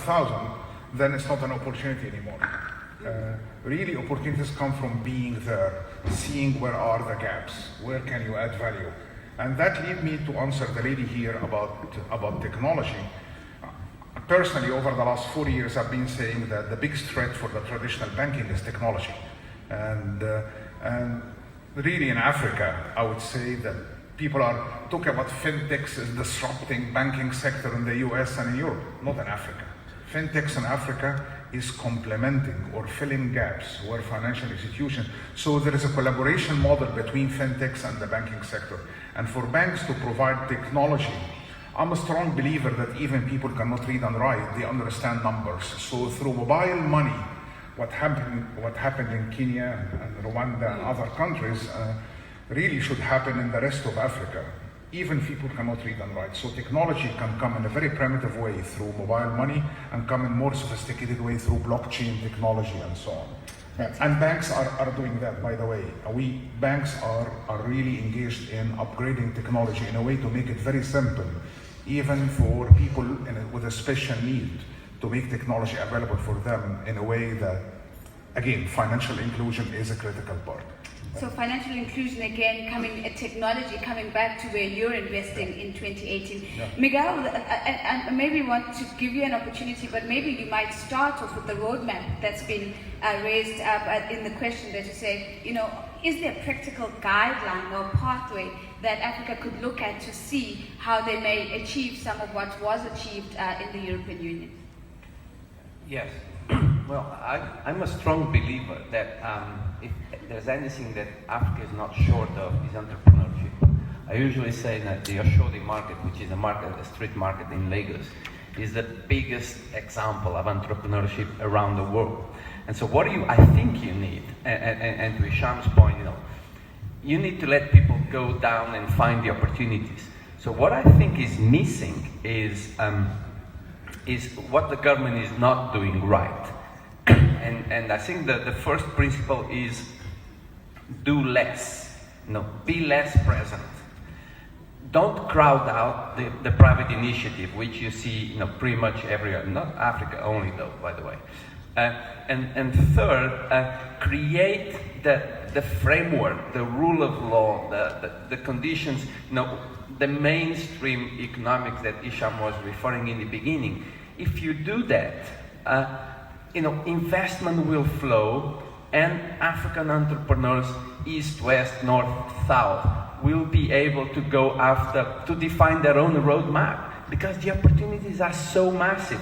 100,000, then it's not an opportunity anymore. Really, opportunities come from being there, seeing where are the gaps, where can you add value. And that leads me to answer the lady here about technology. Personally, over the last 4 years, I've been saying that the biggest threat for the traditional banking is technology. And really in Africa, I would say that people are talking about fintechs as disrupting banking sector in the US and in Europe, not in Africa. Fintechs in Africa is complementing or filling gaps where financial institutions, so there is a collaboration model between fintechs and the banking sector. And for banks to provide technology, I'm a strong believer that even people cannot read and write, they understand numbers. So through mobile money, what happened in Kenya and Rwanda and other countries really should happen in the rest of Africa. Even people cannot read and write. So technology can come in a very primitive way through mobile money and come in more sophisticated way through blockchain technology and so on. And banks are doing that, by the way. Banks are really engaged in upgrading technology in a way to make it very simple, even for people with a special need, to make technology available for them in a way that, again, financial inclusion is a critical part. So financial inclusion again, technology coming back to where you're investing in 2018. Yeah. Miguel, I maybe want to give you an opportunity, but maybe you might start off with the roadmap that's been raised up in the question that you say, is there a practical guideline or pathway that Africa could look at to see how they may achieve some of what was achieved in the European Union? Yes. Well, I'm a strong believer that if there's anything that Africa is not short of is entrepreneurship. I usually say that the Oshodi market, which is a street market in Lagos, is the biggest example of entrepreneurship around the world. And so what I think you need, and to Hisham's point, you need to let people go down and find the opportunities. So what I think is missing is what the government is not doing right. And I think that the first principle is do less, be less present. Don't crowd out the private initiative, which you see pretty much everywhere, not Africa only though, by the way. And third, create the framework, the rule of law, the conditions, the mainstream economics that Hisham was referring in the beginning. If you do that, investment will flow, and African entrepreneurs, east, west, north, south, will be able to go after, to define their own roadmap, because the opportunities are so massive.